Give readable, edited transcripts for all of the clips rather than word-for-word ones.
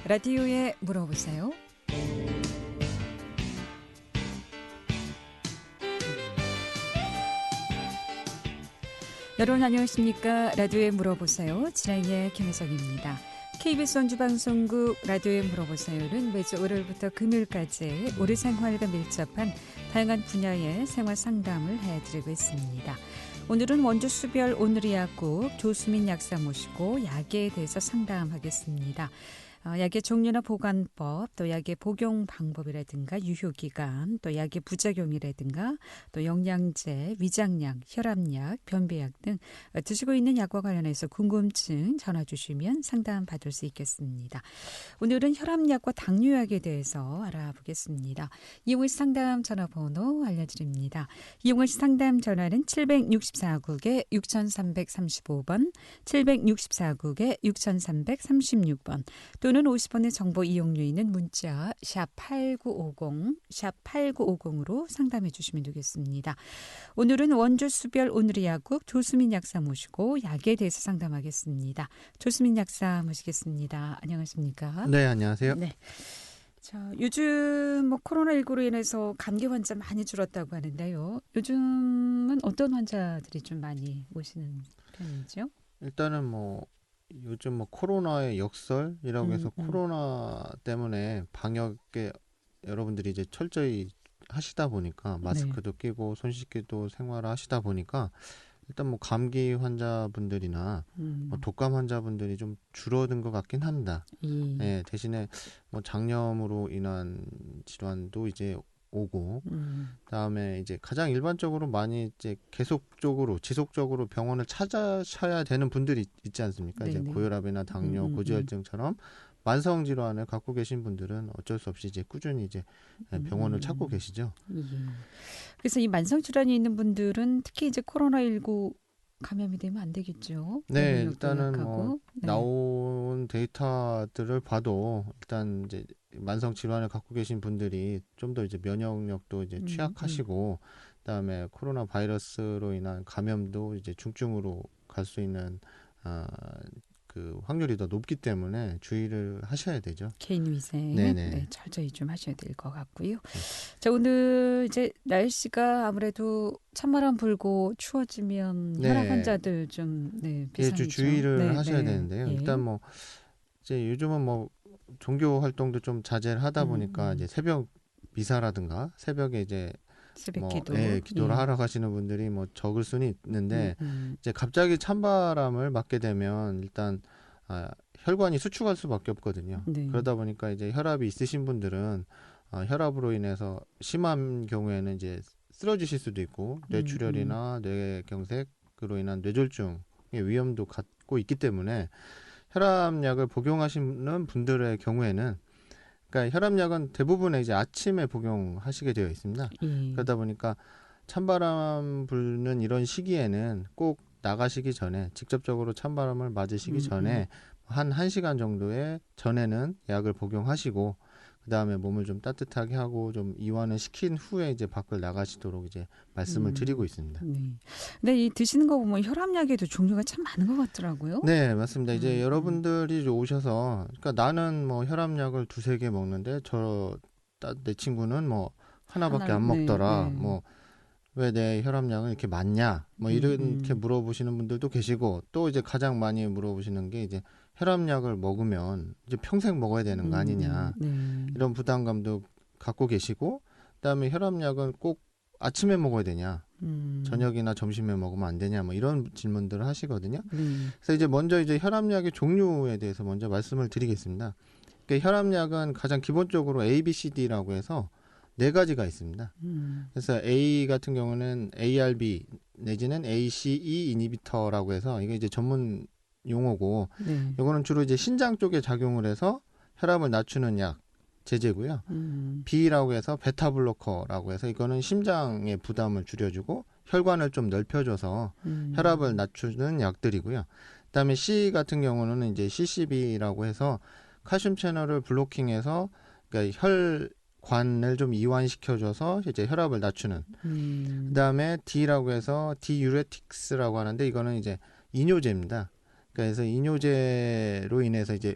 라디오에 물어보세요. 여러분 안녕하십니까? 라디오에 물어보세요. 진행의 김혜정입니다. KBS 원주방송국 라디오에 물어보세요는 매주 월요일부터 금요일까지 우리 생활과 밀접한 다양한 분야의 생활 상담을 해드리고 있습니다. 오늘은 원주 수별 오늘의 약국 조수민 약사 모시고 약에 대해서 상담하겠습니다. 약의 종류나 보관법, 또 약의 복용 방법이라든가 유효기간, 또 약의 부작용이라든가 또 영양제, 위장약, 혈압약, 변비약 등 드시고 있는 약과 관련해서 궁금증 전화 주시면 상담 받을 수 있겠습니다. 오늘은 혈압약과 당뇨약에 대해서 알아보겠습니다. 이용을 상담 전화번호 알려드립니다. 이용을 상담 전화는 764국에 6335번, 764국에 6336번, 또는 50원의 정보 이용료 있는 문자 샵 8950, 샵 8950으로 상담해 주시면 되겠습니다. 오늘은 원주 수별 오늘의 약국 조수민 약사 모시고 약에 대해서 상담하겠습니다. 조수민 약사 모시겠습니다. 안녕하십니까? 네, 안녕하세요. 네. 자, 요즘 코로나19로 인해서 감기 환자 많이 줄었다고 하는데요. 요즘은 어떤 환자들이 좀 많이 오시는 편이죠? 일단은 요즘 코로나의 역설이라고 해서 코로나 때문에 방역에 여러분들이 이제 철저히 하시다 보니까 마스크도 끼고 손 씻기도 생활하시다 보니까 일단 감기 환자분들이나 독감 환자분들이 좀 줄어든 것 같긴 합니다. 예, 대신에 장염으로 인한 질환도 이제 오고, 그다음에 이제 가장 일반적으로 많이 이제 계속적으로 지속적으로 병원을 찾아셔야 되는 분들이 있지 않습니까? 네네. 이제 고혈압이나 당뇨, 고지혈증처럼 만성 질환을 갖고 계신 분들은 어쩔 수 없이 이제 꾸준히 이제 병원을 찾고 계시죠. 예. 그래서 이 만성 질환이 있는 분들은 특히 이제 코로나19 감염이 되면 안 되겠죠. 네, 면역력도 일단은 약하고. 나온 데이터들을 봐도 일단 이제 만성 질환을 갖고 계신 분들이 좀 더 이제 면역력도 이제 취약하시고, 그다음에 코로나 바이러스로 인한 감염도 이제 중증으로 갈 수 있는 그 확률이 더 높기 때문에 주의를 하셔야 되죠. 개인 위생 네네. 네, 철저히 좀 하셔야 될 것 같고요. 자, 오늘 이제 날씨가 아무래도 찬바람 불고 추워지면 네. 혈압 환자들 좀 비상이죠. 주의를 하셔야 네. 되는데요. 예. 일단 이제 요즘은 종교 활동도 좀 자제를 하다 보니까 이제 새벽 미사라든가 새벽에 이제 새벽 기도. 기도를 하러 가시는 분들이 적을 수는 있는데 이제 갑자기 찬바람을 맞게 되면 일단 혈관이 수축할 수밖에 없거든요. 네. 그러다 보니까 이제 혈압이 있으신 분들은 혈압으로 인해서 심한 경우에는 이제 쓰러지실 수도 있고 뇌출혈이나 뇌경색으로 인한 뇌졸중의 위험도 갖고 있기 때문에 혈압약을 복용하시는 분들의 경우에는, 그러니까 혈압약은 대부분의 이제 아침에 복용하시게 되어 있습니다. 그러다 보니까 찬바람 불는 이런 시기에는 꼭 나가시기 전에 직접적으로 찬바람을 맞으시기 전에 한 1시간 정도의 전에는 약을 복용하시고, 그다음에 몸을 좀 따뜻하게 하고 좀 이완을 시킨 후에 이제 밖을 나가시도록 이제 말씀을 드리고 있습니다. 네. 근데 이 드시는 거 보면 혈압약에도 종류가 참 많은 것 같더라고요. 네, 맞습니다. 이제 여러분들이 오셔서, 그러니까 나는 혈압약을 2-3개 먹는데 내 친구는 하나밖에 안 먹더라. 네. 왜 내 혈압약은 이렇게 많냐? 이렇게 물어보시는 분들도 계시고, 또 이제 가장 많이 물어보시는 게 이제 혈압약을 먹으면 이제 평생 먹어야 되는 거 아니냐. 이런 부담감도 갖고 계시고, 그다음에 혈압약은 꼭 아침에 먹어야 되냐? 저녁이나 점심에 먹으면 안 되냐? 이런 질문들을 하시거든요. 그래서 이제 먼저 이제 혈압약의 종류에 대해서 먼저 말씀을 드리겠습니다. 그러니까 혈압약은 가장 기본적으로 A, B, C, D라고 해서 4가지가 있습니다. 그래서 A 같은 경우는 ARB 내지는 ACE 이니비터라고 해서 이게 이제 전문 용어고, 이거는 주로 이제 신장 쪽에 작용을 해서 혈압을 낮추는 약 제제고요. B라고 해서 베타블로커라고 해서 이거는 심장의 부담을 줄여주고 혈관을 좀 넓혀줘서 혈압을 낮추는 약들이고요. 그다음에 C 같은 경우는 이제 CCB라고 해서 칼슘 채널을 블로킹해서, 그러니까 혈관을 좀 이완시켜줘서 이제 혈압을 낮추는. 그다음에 D라고 해서 디유레틱스라고 하는데 이거는 이제 이뇨제입니다. 그래서 이뇨제로 인해서 이제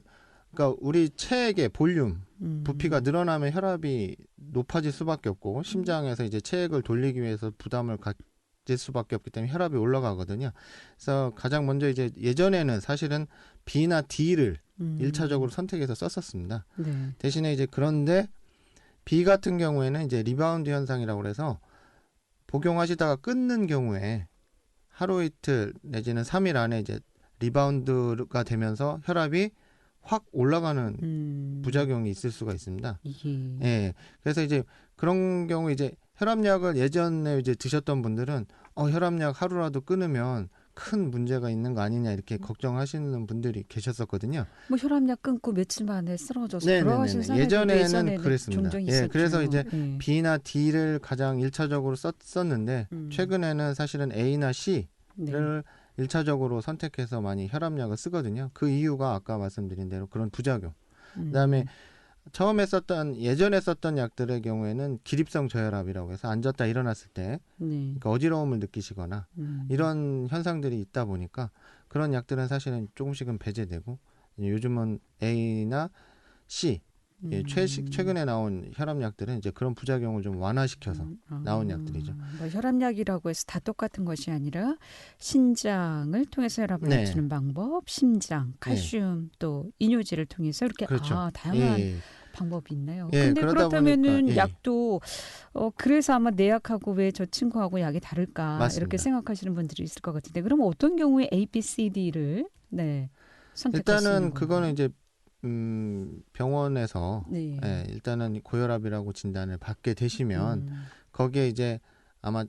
그러니까 우리 체액의 볼륨, 부피가 늘어나면 혈압이 높아질 수밖에 없고 심장에서 이제 체액을 돌리기 위해서 부담을 가질 수밖에 없기 때문에 혈압이 올라가거든요. 그래서 가장 먼저 이제 예전에는 사실은 B나 D를 1차적으로 선택해서 썼었습니다. 네. 대신에 이제 그런데 B 같은 경우에는 이제 리바운드 현상이라고 해서 복용하시다가 끊는 경우에 하루 이틀 내지는 3일 안에 이제 리바운드가 되면서 혈압이 확 올라가는 부작용이 있을 수가 있습니다. 예. 그래서 이제 그런 경우 이제 혈압약을 예전에 이제 드셨던 분들은 혈압약 하루라도 끊으면 큰 문제가 있는 거 아니냐 이렇게 걱정하시는 분들이 계셨었거든요. 뭐 혈압약 끊고 며칠 만에 쓰러져서 네네네네. 돌아가신 사례도 예전에는 그랬습니다. 종종 있었죠. 그래서 이제 B나 D를 가장 1차적으로 썼었는데 최근에는 사실은 A나 C를 네. 1차적으로 선택해서 많이 혈압약을 쓰거든요. 그 이유가 아까 말씀드린 대로 그런 부작용. 그다음에 예전에 썼던 약들의 경우에는 기립성 저혈압이라고 해서 앉았다 일어났을 때 그러니까 어지러움을 느끼시거나 이런 현상들이 있다 보니까 그런 약들은 사실은 조금씩은 배제되고 요즘은 A나 C 최근에 나온 혈압약들은 이제 그런 부작용을 좀 완화시켜서 나온 약들이죠. 뭐 혈압약이라고 해서 다 똑같은 것이 아니라 신장을 통해서 혈압을 낮추는 방법, 심장, 칼슘 또 이뇨제를 통해서 이렇게 그렇죠. 다양한 방법이 있나요? 예, 근데 그러다 그렇다면은 보니까, 약도 그래서 아마 내 약하고 왜 저 친구하고 약이 다를까 맞습니다. 이렇게 생각하시는 분들이 있을 것 같은데 그럼 어떤 경우에 A, B, C, D를 선택할 수 있는 일단은 그거는 이제 병원에서 네. 일단은 고혈압이라고 진단을 받게 되시면 거기에 이제 아마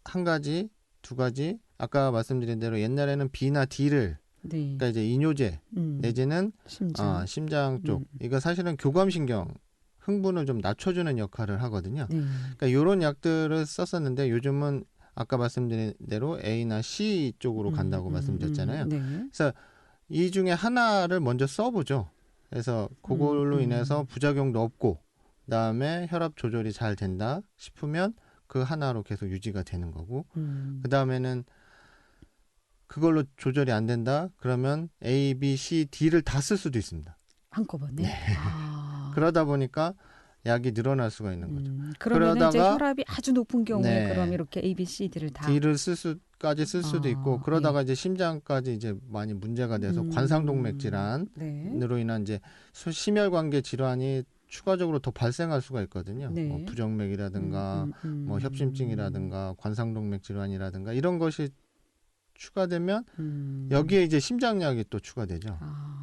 한 가지, 두 가지 아까 말씀드린 대로 옛날에는 B나 D를 그러니까 이제 이뇨제 내지는 심장 쪽 이거 사실은 교감신경 흥분을 좀 낮춰주는 역할을 하거든요. 그러니까 이런 약들을 썼었는데 요즘은 아까 말씀드린 대로 A나 C 쪽으로 간다고 말씀드렸잖아요. 그래서 이 중에 하나를 먼저 써보죠. 그래서 그걸로 인해서 부작용도 없고 그다음에 혈압 조절이 잘 된다 싶으면 그 하나로 계속 유지가 되는 거고 그다음에는 그걸로 조절이 안 된다 그러면 A, B, C, D를 다 쓸 수도 있습니다. 한꺼번에? 그러다 보니까 약이 늘어날 수가 있는 거죠. 그러면 이제 혈압이 아주 높은 경우에 그럼 이렇게 A, B, C, D를 다 D를 쓸 수도 있고 그러다가 이제 심장까지 이제 많이 문제가 돼서 관상동맥 질환으로 인한 이제 심혈관계 질환이 추가적으로 더 발생할 수가 있거든요. 뭐 부정맥이라든가 뭐 협심증이라든가 관상동맥 질환이라든가 이런 것이 추가되면 여기에 이제 심장약이 또 추가되죠.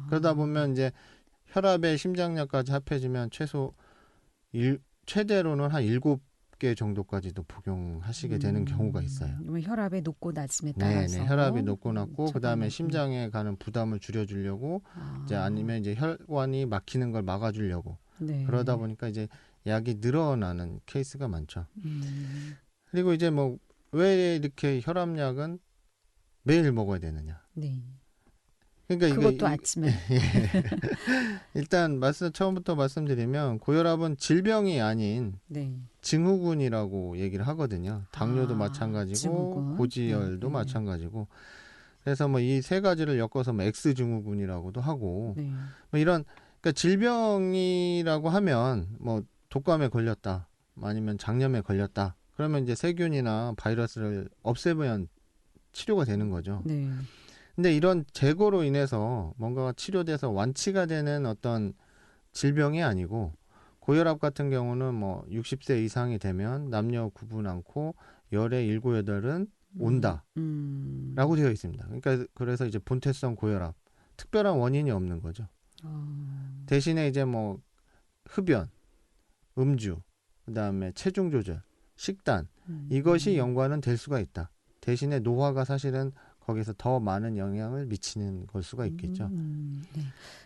그러다 보면 이제 혈압에 심장약까지 합해지면 최대로는 한 7개 정도까지도 복용하시게 되는 경우가 있어요. 혈압의 높고 낮음에 따라서. 네, 혈압이 높고 낮고 그다음에 심장에 가는 부담을 줄여주려고 이제 아니면 이제 혈관이 막히는 걸 막아주려고 그러다 보니까 이제 약이 늘어나는 케이스가 많죠. 그리고 이제 뭐 왜 이렇게 혈압약은 매일 먹어야 되느냐? 그러니까 그것도 아침에. 일단 처음부터 말씀드리면 고혈압은 질병이 아닌 증후군이라고 얘기를 하거든요. 당뇨도 마찬가지고 증후군. 고지혈도 마찬가지고. 그래서 뭐 이 세 가지를 엮어서 뭐 X 증후군이라고도 하고 뭐 이런 그러니까 질병이라고 하면 뭐 독감에 걸렸다, 아니면 장염에 걸렸다. 그러면 이제 세균이나 바이러스를 없애면 치료가 되는 거죠. 근데 이런 제거로 인해서 뭔가가 치료돼서 완치가 되는 어떤 질병이 아니고 고혈압 같은 경우는 뭐 60세 이상이 되면 남녀 구분 않고 열의 7, 8은 온다 라고 되어 있습니다. 그러니까 그래서 이제 본태성 고혈압 특별한 원인이 없는 거죠. 대신에 이제 뭐 흡연, 음주, 그다음에 체중 조절, 식단 이것이 연관은 될 수가 있다. 대신에 노화가 사실은 거기서 더 많은 영향을 미치는 걸 수가 있겠죠.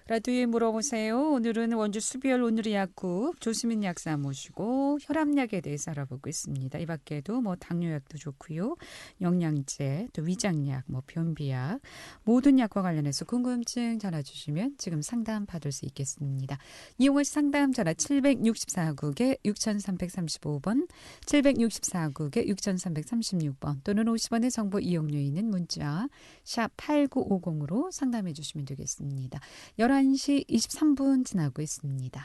라디오에 물어보세요. 오늘은 원주 수비열 오늘의 약국 조수민 약사 모시고 혈압약에 대해서 알아보고 있습니다. 이 밖에도 뭐 당뇨약도 좋고요. 영양제, 또 위장약, 뭐 변비약 모든 약과 관련해서 궁금증 전화 주시면 지금 상담 받을 수 있겠습니다. 이용하시 상담 전화 764국에 6335번 764국에 6336번 또는 50원의 정보 이용료 있는 문자 샵 8950으로 상담해 주시면 되겠습니다. 11시 11시 23분 지나고 있습니다.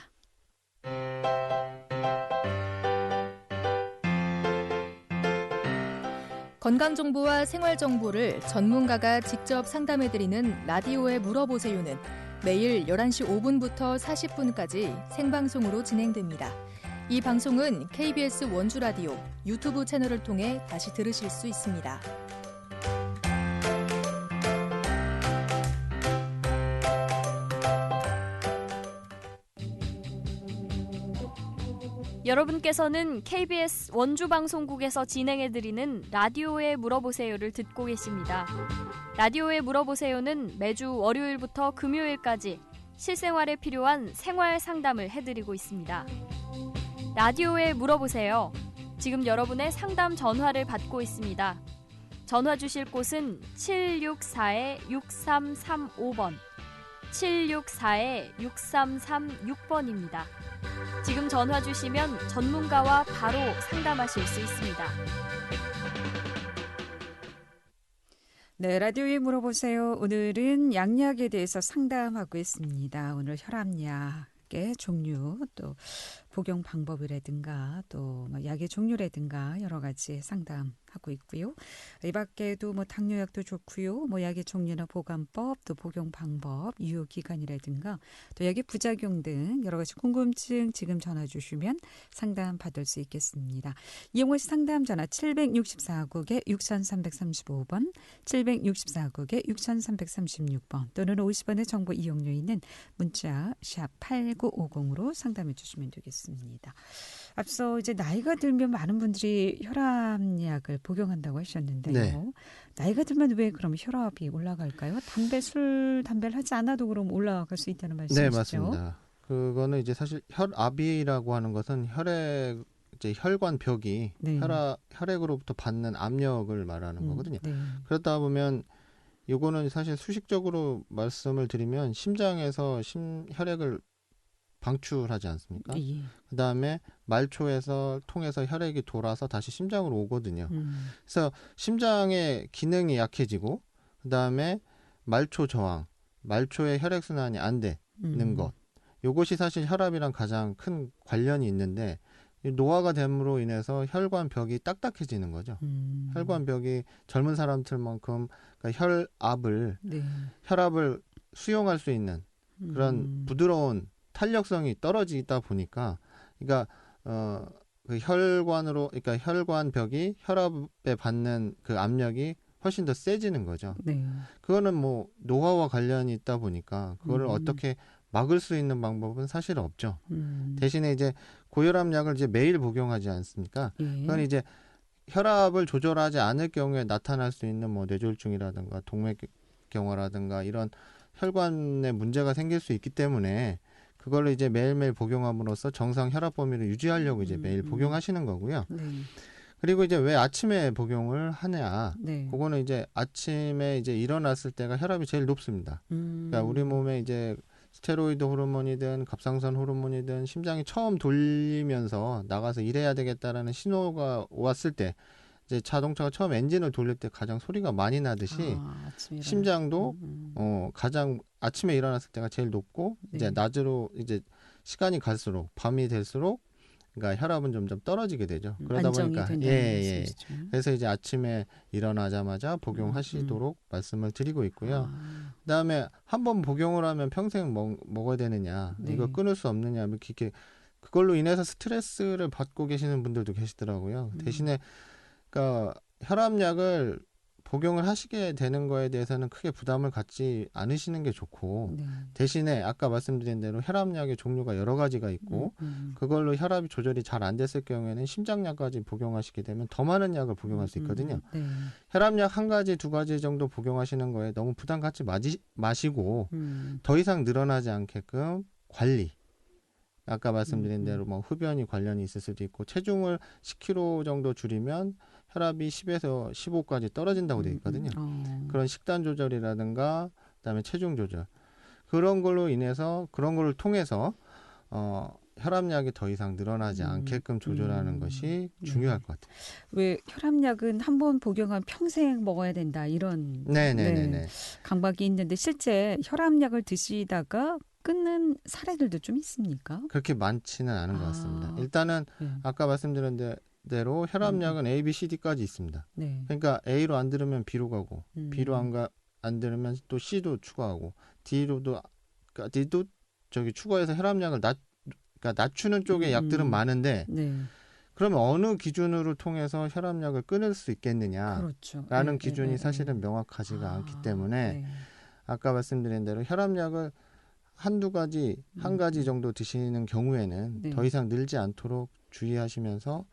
건강정보와 생활정보를 전문가가 직접 상담해드리는 라디오에 물어보세요는 매일 11시 5분부터 40분까지 생방송으로 진행됩니다. 이 방송은 KBS 원주라디오 유튜브 채널을 통해 다시 들으실 수 있습니다. 여러분께서는 KBS 원주방송국에서 진행해드리는 라디오에 물어보세요를 듣고 계십니다. 라디오에 물어보세요는 매주 월요일부터 금요일까지 실생활에 필요한 생활 상담을 해드리고 있습니다. 라디오에 물어보세요. 지금 여러분의 상담 전화를 받고 있습니다. 전화 주실 곳은 764-6335번, 764-6336번입니다. 지금 전화 주시면 전문가와 바로 상담하실 수 있습니다. 네, 라디오에 물어보세요. 오늘은 양약에 대해서 상담하고 있습니다. 오늘 혈압약의 종류, 또 복용 방법이라든가 또 약의 종류라든가 여러 가지 상담하고 있고요. 이 밖에도 당뇨약도 좋고요. 약의 종류나 보관법, 또 복용 방법, 유효 기간이라든가 또 약의 부작용 등 여러 가지 궁금증 지금 전화 주시면 상담 받을 수 있겠습니다. 이용호 씨 상담 전화 764국에 6335번, 764국에 6336번 또는 50원의 정보 이용료 있는 문자 샵 8950으로 상담해 주시면 되겠습니다. 앞서 이제 나이가 들면 많은 분들이 혈압약을 복용한다고 하셨는데요. 네. 나이가 들면 왜 그럼 혈압이 올라갈까요? 담배를 하지 않아도 그럼 올라갈 수 있다는 말씀이시죠? 네, 맞습니다. 그거는 이제 사실 혈압이라고 하는 것은 혈관벽이 네. 혈액으로부터 받는 압력을 말하는 거거든요. 네. 그렇다 보면 이거는 사실 수식적으로 말씀을 드리면 심장에서 혈액을 방출하지 않습니까? 예. 그다음에 말초에서 통해서 혈액이 돌아서 다시 심장으로 오거든요. 그래서 심장의 기능이 약해지고 그다음에 말초 저항, 말초의 혈액순환이 안 되는 것. 이것이 사실 혈압이랑 가장 큰 관련이 있는데 노화가 됨으로 인해서 혈관벽이 딱딱해지는 거죠. 혈관벽이 젊은 사람들만큼 그러니까 혈압을 수용할 수 있는 그런 부드러운 탄력성이 떨어지다 보니까, 그러니까 그 그러니까 혈관벽이 혈압에 받는 그 압력이 훨씬 더 세지는 거죠. 네. 그거는 노화와 관련이 있다 보니까 그거를 어떻게 막을 수 있는 방법은 사실 없죠. 대신에 이제 고혈압약을 이제 매일 복용하지 않습니까? 예. 그건 이제 혈압을 조절하지 않을 경우에 나타날 수 있는 뇌졸중이라든가 동맥경화라든가 이런 혈관에 문제가 생길 수 있기 때문에 그걸로 이제 매일매일 복용함으로써 정상 혈압 범위를 유지하려고 이제 매일 복용하시는 거고요. 네. 그리고 이제 왜 아침에 복용을 하냐? 네. 그거는 이제 아침에 이제 일어났을 때가 혈압이 제일 높습니다. 그러니까 우리 몸에 이제 스테로이드 호르몬이든 갑상선 호르몬이든 심장이 처음 돌리면서 나가서 일해야 되겠다라는 신호가 왔을 때, 이제 자동차가 처음 엔진을 돌릴 때 가장 소리가 많이 나듯이 심장도 가장 아침에 일어났을 때가 제일 높고 네. 이제 낮으로 이제 시간이 갈수록 밤이 될수록 그러니까 혈압은 점점 떨어지게 되죠. 그러다 보니까 그래서 이제 아침에 일어나자마자 복용하시도록 말씀을 드리고 있고요. 그다음에 한번 복용을 하면 평생 먹어야 되느냐, 네. 이거 끊을 수 없느냐, 이렇게 그걸로 인해서 스트레스를 받고 계시는 분들도 계시더라고요. 대신에 그러니까 혈압약을 복용을 하시게 되는 거에 대해서는 크게 부담을 갖지 않으시는 게 좋고, 네. 대신에 아까 말씀드린 대로 혈압약의 종류가 여러 가지가 있고 그걸로 혈압이 조절이 잘 안 됐을 경우에는 심장약까지 복용하시게 되면 더 많은 약을 복용할 수 있거든요. 네. 혈압약 한 가지, 두 가지 정도 복용하시는 거에 너무 부담 갖지 마시고 더 이상 늘어나지 않게끔 관리. 아까 말씀드린 대로 흡연이 관련이 있을 수도 있고, 체중을 10kg 정도 줄이면 혈압이 10에서 15까지 떨어진다고 되어 있거든요. 그런 식단 조절이라든가 그다음에 체중 조절, 그런 걸로 인해서 그런 걸 통해서 혈압약이 더 이상 늘어나지 않게끔 조절하는 것이 중요할 것 같아요. 왜 혈압약은 한번 복용하면 평생 먹어야 된다 이런 네네네네. 강박이 있는데 실제 혈압약을 드시다가 끊는 사례들도 좀 있습니까? 그렇게 많지는 않은 것 같습니다. 일단은 아까 말씀드린 대로 혈압약은 A, B, C, D까지 있습니다. 네. 그러니까 A로 안 들으면 B로 가고 B로 안 들으면 또 C도 추가하고 D도 저기 추가해서 혈압약을 그러니까 낮추는 쪽에 약들은 많은데 네. 그러면 어느 기준으로 통해서 혈압약을 끊을 수 있겠느냐라는 그렇죠. 기준이 사실은 명확하지가 않기 때문에 네. 아까 말씀드린 대로 혈압약을 한두 가지, 한 가지 정도 드시는 경우에는 네. 더 이상 늘지 않도록 주의하시면서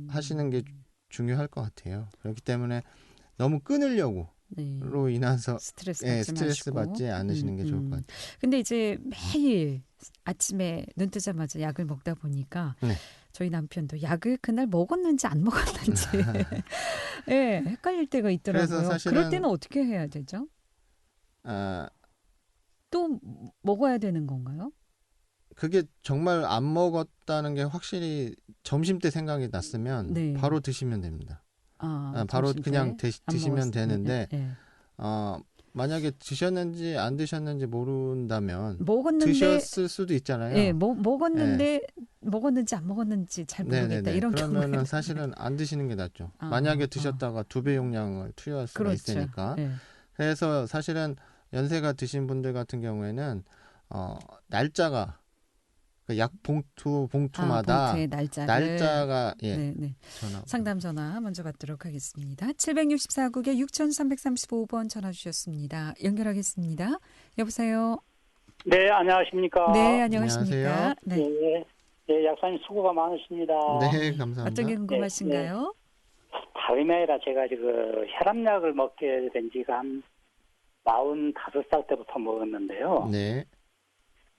하시는 게 중요할 것 같아요. 그렇기 때문에 너무 끊으려고 로 인해서 스트레스 받지 않으시는 게 좋을 것 같아요. 근데 이제 매일 아침에 눈 뜨자마자 약을 먹다 보니까 저희 남편도 약을 그날 먹었는지 안 먹었는지 네, 헷갈릴 때가 있더라고요. 그래서 사실은 그럴 때는 어떻게 해야 되죠? 또 먹어야 되는 건가요? 그게 정말 안 먹었다는 게 확실히 점심 때 생각이 났으면 바로 드시면 됩니다. 바로 그냥 드시면 되는데 만약에 드셨는지 안 드셨는지 모른다면 드셨을 수도 있잖아요. 네, 먹었는데 먹었는지 안 먹었는지 잘 모르겠다. 이런 그러면은 사실은 안 드시는 게 낫죠. 만약에 드셨다가 2배 용량을 투여할 수가 있으니까. 그래서 사실은 연세가 드신 분들 같은 경우에는 날짜가 약 봉투마다 봉투의 날짜가 상담 전화 먼저 받도록 하겠습니다. 764국에 6335번 전화 주셨습니다. 연결하겠습니다. 여보세요. 네, 안녕하십니까. 네, 안녕하십니까. 네, 약사님 수고가 많으십니다. 네, 감사합니다. 어떤 게 궁금하신가요? 다름이 아니라 제가 지금 혈압약을 먹게 된 지가 한 45살 때부터 먹었는데요. 네.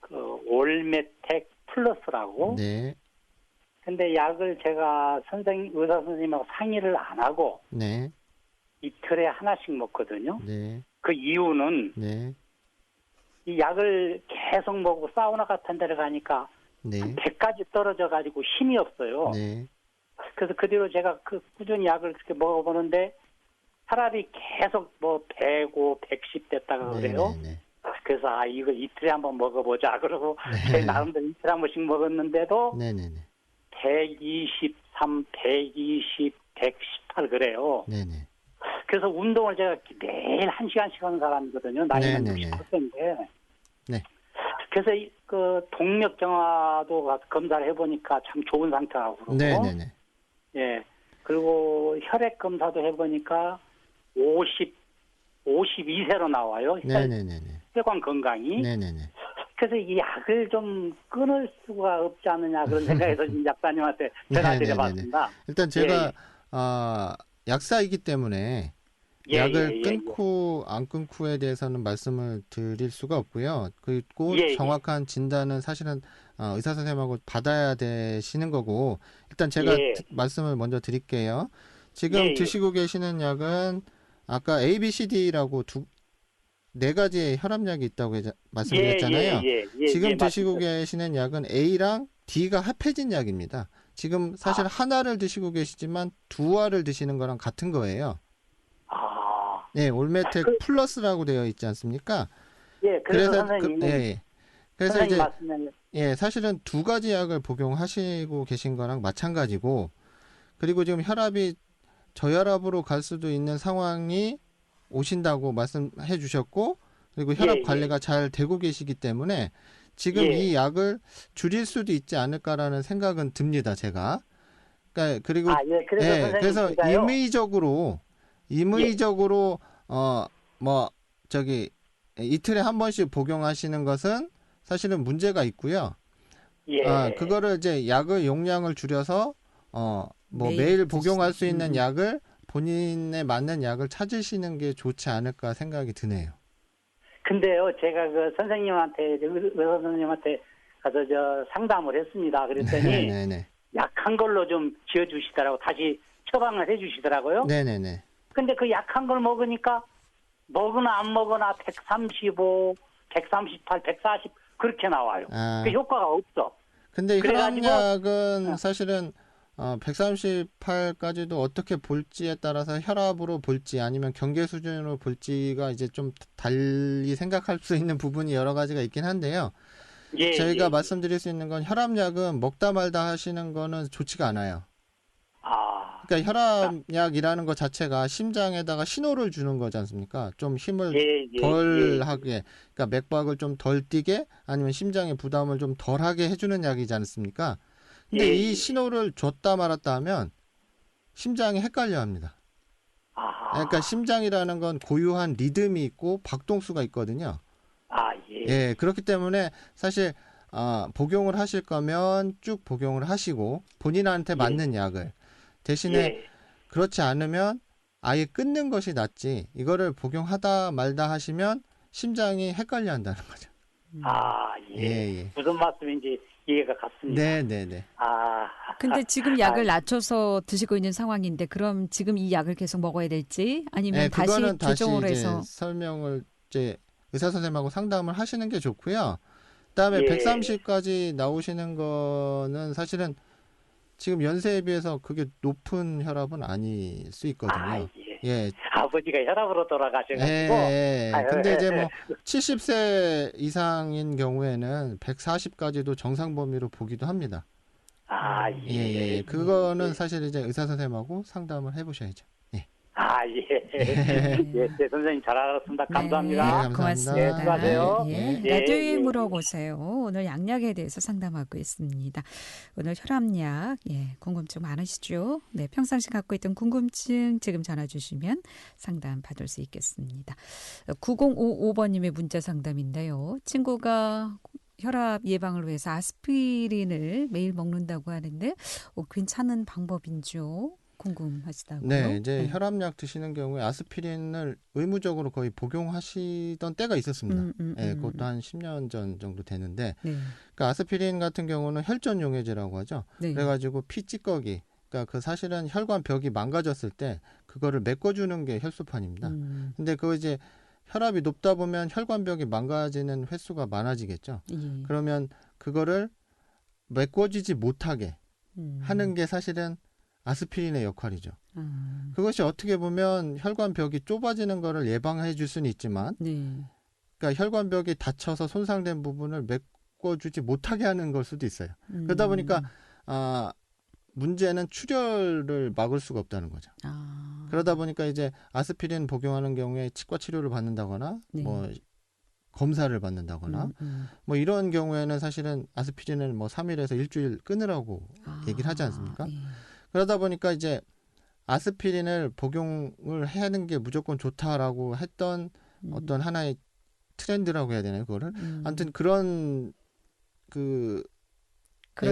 그 올메텍 플러스라고. 네. 근데 약을 제가 의사 선생님하고 상의를 안 하고 이틀에 하나씩 먹거든요. 그 이유는 이 약을 계속 먹고 사우나 같은 데를 가니까 100까지 떨어져 가지고 힘이 없어요. 그래서 그 뒤로 제가 꾸준히 약을 그렇게 먹어보는데 차라리 계속 105, 110 됐다가 그래요. 그래서 이거 이틀에 한번 먹어보자. 그러고 제 나름대로 이틀에 한 번씩 먹었는데도 123, 120, 118 그래요. 그래서 운동을 제가 매일 1시간씩 하는 사람이거든요. 나이는 60%인데. 그래서 그 동력 정화도 검사를 해보니까 참 좋은 상태라고 그러고. 그리고 혈액 검사도 해보니까 52세로 나와요. 혈관 건강이. 그래서 이 약을 좀 끊을 수가 없지 않느냐 그런 생각에서 약사님한테 전화드려봤습니다. 일단 제가 약사이기 때문에 약을 끊고 안 끊고에 대해서는 말씀을 드릴 수가 없고요. 그리고 정확한 진단은 사실은 의사 선생님하고 받아야 되시는 거고 일단 제가 말씀을 먼저 드릴게요. 지금 드시고 계시는 약은 아까 A, B, C, D라고 4가지의 혈압약이 있다고 말씀드렸잖아요. 지금 드시고 계시는 약은 A랑 D가 합해진 약입니다. 지금 사실 하나를 드시고 계시지만 2알을 드시는 거랑 같은 거예요. 네, 올메텍 플러스라고 되어 있지 않습니까? 그래서 그래서 이제 사실은 2가지 약을 복용하시고 계신 거랑 마찬가지고 그리고 지금 혈압이 저혈압으로 갈 수도 있는 상황이 오신다고 말씀해 주셨고 그리고 혈압 관리가 잘 되고 계시기 때문에 지금 이 약을 줄일 수도 있지 않을까라는 생각은 듭니다. 제가. 그러니까 그리고 그래서 임의적으로 이틀에 한 번씩 복용하시는 것은 사실은 문제가 있고요. 그거를 이제 약의 용량을 줄여서 매일 복용할 수 있는 약을 본인에 맞는 약을 찾으시는 게 좋지 않을까 생각이 드네요. 근데요, 제가 그 선생님한테 의사 선생님한테 가서 상담을 했습니다. 그랬더니 약한 걸로 좀 지어주시더라고 다시 처방을 해주시더라고요. 근데 그 약한 걸 먹으니까 먹으나 안 먹으나 135, 138, 140 그렇게 나와요. 그 효과가 없어. 근데 그래가지고, 혈압약은 사실은 138까지도 어떻게 볼지에 따라서 혈압으로 볼지 아니면 경계 수준으로 볼지가 이제 좀 달리 생각할 수 있는 부분이 여러 가지가 있긴 한데요. 저희가 말씀드릴 수 있는 건 혈압약은 먹다 말다 하시는 거는 좋지가 않아요. 그러니까 혈압약이라는 것 자체가 심장에다가 신호를 주는 거지 않습니까? 좀 힘을 덜 하게, 그러니까 맥박을 좀 덜 뛰게 아니면 심장의 부담을 좀 덜 하게 해주는 약이지 않습니까? 근데 이 신호를 줬다 말았다 하면 심장이 헷갈려 합니다. 그러니까 심장이라는 건 고유한 리듬이 있고 박동수가 있거든요. 예, 그렇기 때문에 사실 복용을 하실 거면 쭉 복용을 하시고 본인한테 맞는 약을 대신에 그렇지 않으면 아예 끊는 것이 낫지 이거를 복용하다 말다 하시면 심장이 헷갈려 한다는 거죠. 무슨 말씀인지 이해가 갔습니다. 네네네. 근데 지금 약을 낮춰서 드시고 있는 상황인데 그럼 지금 이 약을 계속 먹어야 될지 아니면 다시 조정을 해서 설명을 이제 의사 선생님하고 상담을 하시는 게 좋고요. 그다음에 130까지 나오시는 거는 사실은 지금 연세에 비해서 그게 높은 혈압은 아닐 수 있거든요. 아버지가 혈압으로 돌아가셔가지고. 근데 이제 뭐 70세 이상인 경우에는 140까지도 정상 범위로 보기도 합니다. 그거는 사실 이제 의사 선생님하고 상담을 해보셔야죠. 선생님 잘 알았습니다. 감사합니다. 고맙습니다. 수고하세요. 라디오에 물어보세요. 오늘 양약에 대해서 상담하고 있습니다. 오늘 혈압약, 궁금증 많으시죠? 네, 평상시 갖고 있던 궁금증 지금 전화 주시면 상담 받을 수 있겠습니다. 9055번님의 문자 상담인데요. 친구가 혈압 예방을 위해서 아스피린을 매일 먹는다고 하는데 괜찮은 방법인지요? 궁금하시다고요? 네, 이제 혈압약 드시는 경우에 아스피린을 의무적으로 거의 복용하시던 때가 있었습니다. 그것도 한 10년 전 정도 되는데, 그러니까 아스피린 같은 경우는 혈전용해제라고 하죠. 그래가지고 피 찌꺼기, 그러니까 그 사실은 혈관 벽이 망가졌을 때 그거를 메꿔주는 게 혈소판입니다. 근데 그거 이제 혈압이 높다 보면 혈관벽이 망가지는 횟수가 많아지겠죠. 그러면 그거를 메꿔지지 못하게 하는 게 사실은 아스피린의 역할이죠. 그것이 어떻게 보면 혈관벽이 좁아지는 거를 예방해 줄 수는 있지만 그러니까 혈관벽이 닫혀서 손상된 부분을 메꿔주지 못하게 하는 걸 수도 있어요. 그러다 보니까 문제는 출혈을 막을 수가 없다는 거죠. 그러다 보니까 이제 아스피린 복용하는 경우에 치과 치료를 받는다거나 뭐 검사를 받는다거나 뭐 이런 경우에는 사실은 아스피린을 뭐 3일에서 일주일 끊으라고 얘기를 하지 않습니까? 그러다 보니까 이제 아스피린을 복용을 해야 하는 게 무조건 좋다라고 했던 어떤 하나의 트렌드라고 해야 되나요, 그거를? 아무튼 그런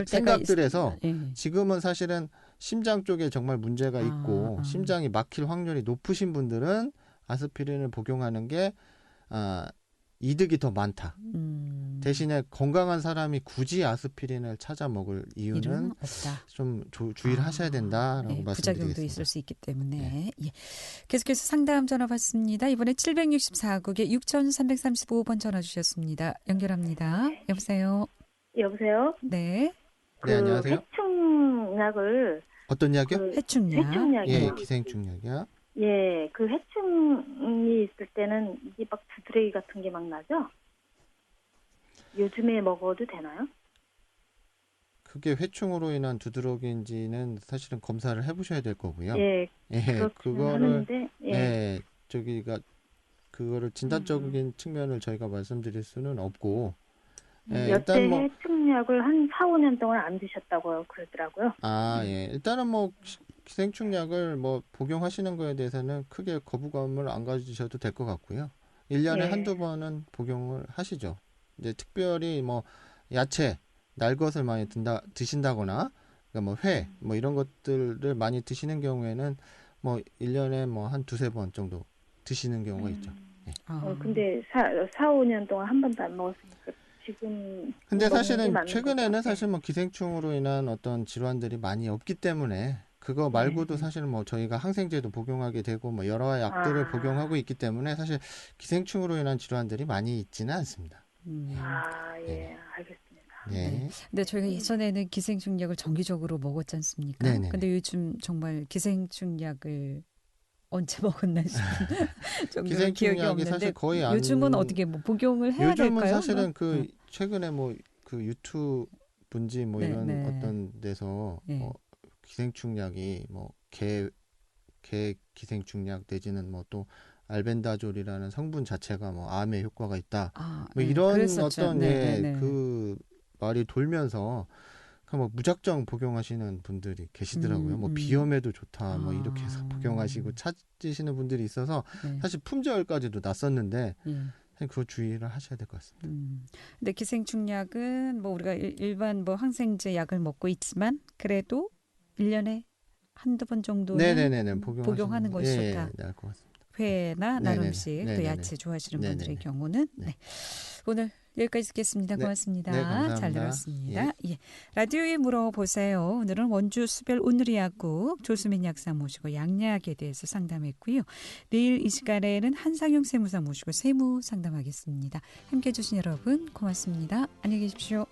생각들에서 지금은 사실은 심장 쪽에 정말 문제가 있고 심장이 막힐 확률이 높으신 분들은 아스피린을 복용하는 게 이득이 더 많다. 대신에 건강한 사람이 굳이 아스피린을 찾아 먹을 이유는 없다. 좀 주의를 하셔야 된다라고 말씀드리겠습니다. 부작용도 있을 수 있기 때문에. 계속해서 상담 전화 받습니다. 이번에 764국에 6335번 전화 주셨습니다. 연결합니다. 여보세요. 여보세요? 네. 네, 안녕하세요. 해충약을 어떤 약이요? 해충약. 해충약이요. 기생충약이요. 그 해충이 있을 때는 이게 막 두드러기 같은 게 막 나죠? 요즘에 먹어도 되나요? 그게 회충으로 인한 두드러기인지는 사실은 검사를 해보셔야 될 거고요. 그거를 저기가 그거를 진단적인 측면을 저희가 말씀드릴 수는 없고. 여태 해충약을 한 4, 5년 동안 안 드셨다고 그러더라고요. 일단은 뭐 기생충약을 뭐 복용하시는 거에 대해서는 크게 거부감을 안 가지셔도 될 것 같고요. 1년에 한두 번은 복용을 하시죠. 이제 특별히 뭐 야채, 날 것을 많이 드신다거나 그러니까 뭐 회, 뭐 이런 것들을 많이 드시는 경우에는 뭐 1년에 뭐 한 두세 번 정도 드시는 경우가 있죠. 근데 4, 5년 동안 한 번도 안 먹었으니까 지금 근데 사실은 최근에는 사실 뭐 기생충으로 인한 어떤 질환들이 많이 없기 때문에 그거 말고도 사실 뭐 저희가 항생제도 복용하게 되고 뭐 여러 약들을 복용하고 있기 때문에 사실 기생충으로 인한 질환들이 많이 있지는 않습니다. 알겠습니다. 네. 근데 저희가 예전에는 기생충약을 정기적으로 먹었지 않습니까? 네네. 근데 요즘 정말 기생충약을 언제 먹었나 싶은 정도로 기억이 없는데 사실 거의 안... 요즘은 어떻게 뭐 복용을 해야 요즘은 될까요? 사실은 그 최근에 뭐 그 유튜브인지 뭐 이런 어떤 데서 기생충약이 뭐 개 기생충약 내지는 뭐 또 알벤다졸이라는 성분 자체가 뭐 암에 효과가 있다. 뭐 이런 그랬었죠. 어떤 그 말이 돌면서 뭐 무작정 복용하시는 분들이 계시더라고요. 뭐 비염에도 좋다. 뭐 이렇게 해서 복용하시고 찾으시는 분들이 있어서 사실 품절까지도 났었는데 그거 주의를 하셔야 될 것 같습니다. 근데 기생충약은 뭐 우리가 일반 뭐 항생제 약을 먹고 있지만 그래도 1년에 한두 번 정도는 복용하는 것이 좋다. 나을 것 같습니다. 회나 나름씩 또 야채 좋아하시는 분들의 경우는 오늘 여기까지 듣겠습니다. 고맙습니다. 감사합니다. 잘 들었습니다. 라디오에 물어보세요. 오늘은 원주 수별 온누리 약국 조수민 약사 모시고 양약에 대해서 상담했고요. 내일 이 시간에는 한상용 세무사 모시고 세무 상담하겠습니다. 함께해 주신 여러분 고맙습니다. 안녕히 계십시오.